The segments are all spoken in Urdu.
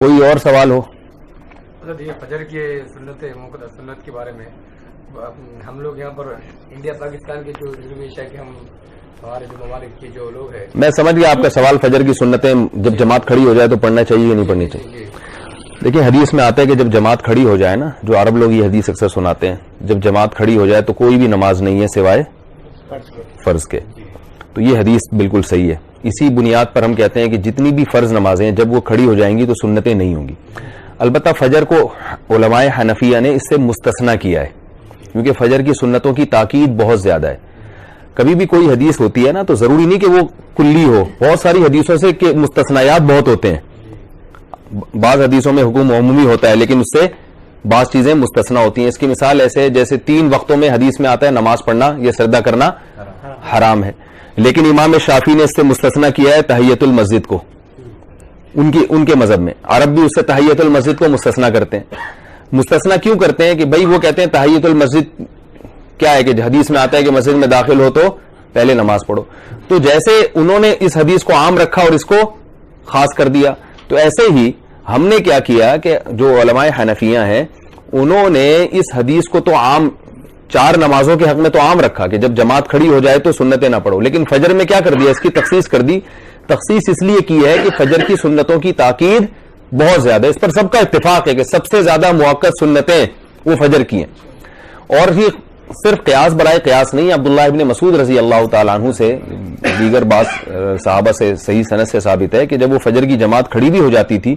کوئی اور سوال ہو؟ یہ فجر کی سنت کے بارے میں ہم لوگ یہاں پر انڈیا پاکستان کے جو جنوبی ایشیا کے ہمارے جو ممالک کے جو لوگ ہیں. میں سمجھ گیا آپ کا سوال. فجر کی سنتیں جب جماعت کھڑی ہو جائے تو پڑھنا چاہیے یا نہیں پڑھنی چاہیے؟ دیکھیں حدیث میں آتا ہے کہ جب جماعت کھڑی ہو جائے نا, جو عرب لوگ یہ حدیث اکثر سناتے ہیں, جب جماعت کھڑی ہو جائے تو کوئی بھی نماز نہیں ہے سوائے فرض کے. تو یہ حدیث بالکل صحیح ہے. اسی بنیاد پر ہم کہتے ہیں کہ جتنی بھی فرض نمازیں ہیں جب وہ کھڑی ہو جائیں گی تو سنتیں نہیں ہوں گی. البتہ فجر کو علماء حنفیہ نے اس سے مستثنی کیا ہے کیونکہ فجر کی سنتوں کی تاکید بہت زیادہ ہے. کبھی بھی کوئی حدیث ہوتی ہے نا تو ضروری نہیں کہ وہ کلی ہو, بہت ساری حدیثوں سے کہ مستثنیات بہت ہوتے ہیں. بعض حدیثوں میں حکم عمومی ہوتا ہے لیکن اس سے بعض چیزیں مستثنی ہوتی ہیں. اس کی مثال ایسے ہے جیسے 3 وقتوں میں حدیث میں آتا ہے نماز پڑھنا یا سجدہ کرنا حرام ہے, لیکن امام شافعی نے اس سے مستثنی کیا ہے تحیۃ المسجد کو. ان کے مذہب میں عرب بھی اس سے تحیۃ المسجد کو مستثنی کرتے ہیں. مستثنی کیوں کرتے ہیں کہ بھائی وہ کہتے ہیں تحیۃ المسجد کیا ہے کہ حدیث میں آتا ہے کہ مسجد میں داخل ہو تو پہلے نماز پڑھو. تو جیسے انہوں نے اس حدیث کو عام رکھا اور اس کو خاص کر دیا, تو ایسے ہی ہم نے کیا کیا کہ جو علماء حنفیہ ہیں انہوں نے اس حدیث کو تو عام 4 نمازوں کے حق میں تو عام رکھا کہ جب جماعت کھڑی ہو جائے تو سنتیں نہ پڑھو, لیکن فجر میں کیا کر دیا, اس کی تخصیص کر دی. تخصیص اس لیے کی ہے کہ فجر کی سنتوں کی تاکید بہت زیادہ ہے. اس پر سب کا اتفاق ہے کہ سب سے زیادہ موقت سنتیں وہ فجر کی ہیں. اور یہ صرف قیاس برائے قیاس نہیں, عبداللہ ابن مسعود رضی اللہ تعالیٰ عنہ سے دیگر بعض صحابہ سے صحیح سند سے ثابت ہے کہ جب وہ فجر کی جماعت کھڑی بھی ہو جاتی تھی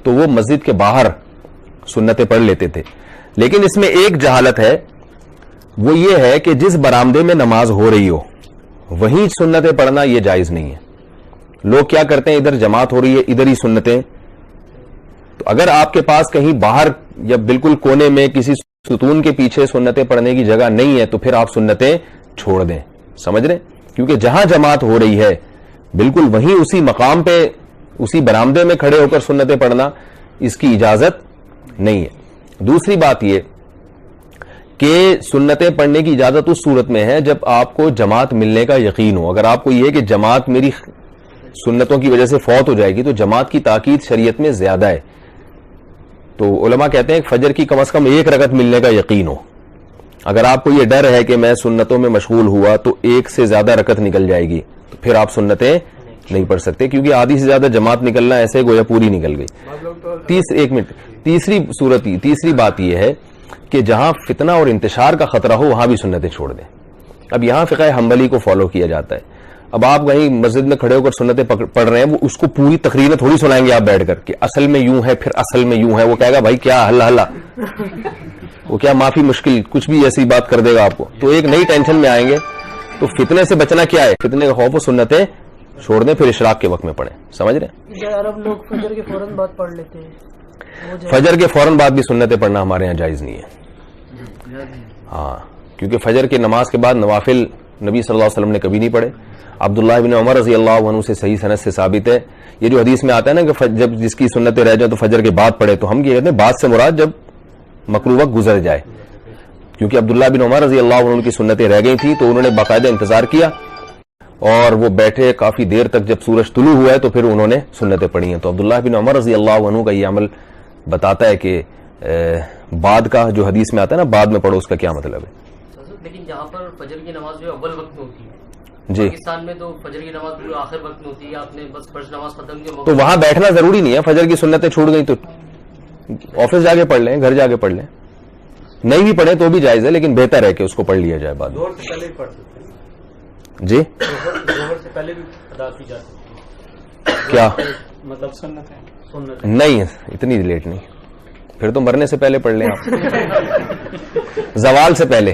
تو وہ مسجد کے باہر سنتیں پڑھ لیتے تھے. لیکن اس میں ایک جہالت ہے, وہ یہ ہے کہ جس برآمدے میں نماز ہو رہی ہو وہیں سنتیں پڑھنا یہ جائز نہیں ہے. لوگ کیا کرتے ہیں, ادھر جماعت ہو رہی ہے ادھر ہی سنتیں. تو اگر آپ کے پاس کہیں باہر یا بالکل کونے میں کسی ستون کے پیچھے سنتیں پڑھنے کی جگہ نہیں ہے تو پھر آپ سنتیں چھوڑ دیں. سمجھ رہے, کیونکہ جہاں جماعت ہو رہی ہے بالکل وہیں اسی مقام پہ اسی برآمدے میں کھڑے ہو کر سنتیں پڑھنا اس کی اجازت نہیں ہے. دوسری بات یہ کہ سنتیں پڑھنے کی اجازت اس صورت میں ہے جب آپ کو جماعت ملنے کا یقین ہو. اگر آپ کو یہ کہ جماعت میری سنتوں کی وجہ سے فوت ہو جائے گی تو جماعت کی تاکید شریعت میں زیادہ ہے. تو علماء کہتے ہیں کہ فجر کی کم از کم 1 رکعت ملنے کا یقین ہو. اگر آپ کو یہ ڈر ہے کہ میں سنتوں میں مشغول ہوا تو 1 سے زیادہ رکعت نکل جائے گی تو پھر آپ سنتیں نہیں پڑھ سکتے, کیونکہ آدھی سے زیادہ جماعت نکلنا ایسے گویا پوری نکل گئی. 1 منٹ. تیسری بات یہ ہے کہ جہاں فتنہ اور انتشار کا خطرہ ہو وہاں بھی سنتیں چھوڑ دیں. اب یہاں فقہ حنبلی کو فالو کیا جاتا ہے. اب آپ کہیں مسجد میں کھڑے ہو کر سنتیں پڑھ رہے ہیں, وہ اس کو پوری تقریر تھوڑی سنائیں گے آپ بیٹھ کر کہ اصل میں یوں ہے پھر اصل میں یوں ہے. وہ کہے گا بھائی کیا ہلا وہ کیا معافی مشکل کچھ بھی ایسی بات کر دے گا آپ کو, تو ایک نئی ٹینشن میں آئیں گے. تو فتنے سے بچنا کیا ہے, فتنے کا خوف و سنتیں چھوڑ دیں, پھر اشراق کے وقت میں پڑھیں. سمجھ رہے ہیں, عرب لوگ فجر کے فوراً بعد پڑھ لیتے ہیں. فجر کے فوراً بعد بھی سنتیں پڑھنا ہمارے یہاں جائز نہیں ہے. ہاں, کیونکہ فجر کی نماز کے بعد نوافل نبی صلی اللہ علیہ وسلم نے کبھی نہیں پڑھے. عبداللہ ابن عمر رضی اللہ عنہ سے صحیح سند سے ثابت ہے. یہ جو حدیث میں آتا ہے نا کہ جب جس کی سنتیں رہ جائیں تو فجر کے بعد پڑھے, تو ہم یہ کہتے ہیں بعد سے مراد جب مکروہ وقت گزر جائے, کیونکہ عبداللہ بن عمر رضی اللہ عنہ کی سنتیں رہ گئی تھیں تو انہوں نے باقاعدہ انتظار کیا اور وہ بیٹھے کافی دیر تک. جب سورج طلوع ہوا ہے تو پھر انہوں نے سنتیں پڑھی ہیں. تو عبداللہ بن عمر رضی اللہ عنہ کا یہ عمل بتاتا ہے کہ بعد کا جو حدیث میں آتا ہے نا بعد میں پڑھو, اس کا کیا مطلب ہے. لیکن جہاں پر فجر کی نماز جو اول وقت میں ہوتی ہے جی, پاکستان میں تو فجر کی نماز بالکل آخر وقت میں ہوتی ہے, آپ نے بس فرض نماز ختم کی تو وہاں بیٹھنا ضروری نہیں ہے. فجر کی سنتیں چھوٹ گئی تو آفس جا کے پڑھ لیں, گھر جا کے پڑھ لیں. نہیں بھی پڑھیں تو بھی جائز ہے, لیکن بہتر ہے کہ اس کو پڑھ لیا جائے بعد میں. ظہر سے پہلے بھی پڑھ سکتے ہیں. جی, ظہر سے پہلے بھی ادا کی جا سکتی ہے. کیا مطلب سنت نہیں, اتنی لیٹ نہیں, پھر تو مرنے سے پہلے پڑھ لیں آپ, زوال سے پہلے.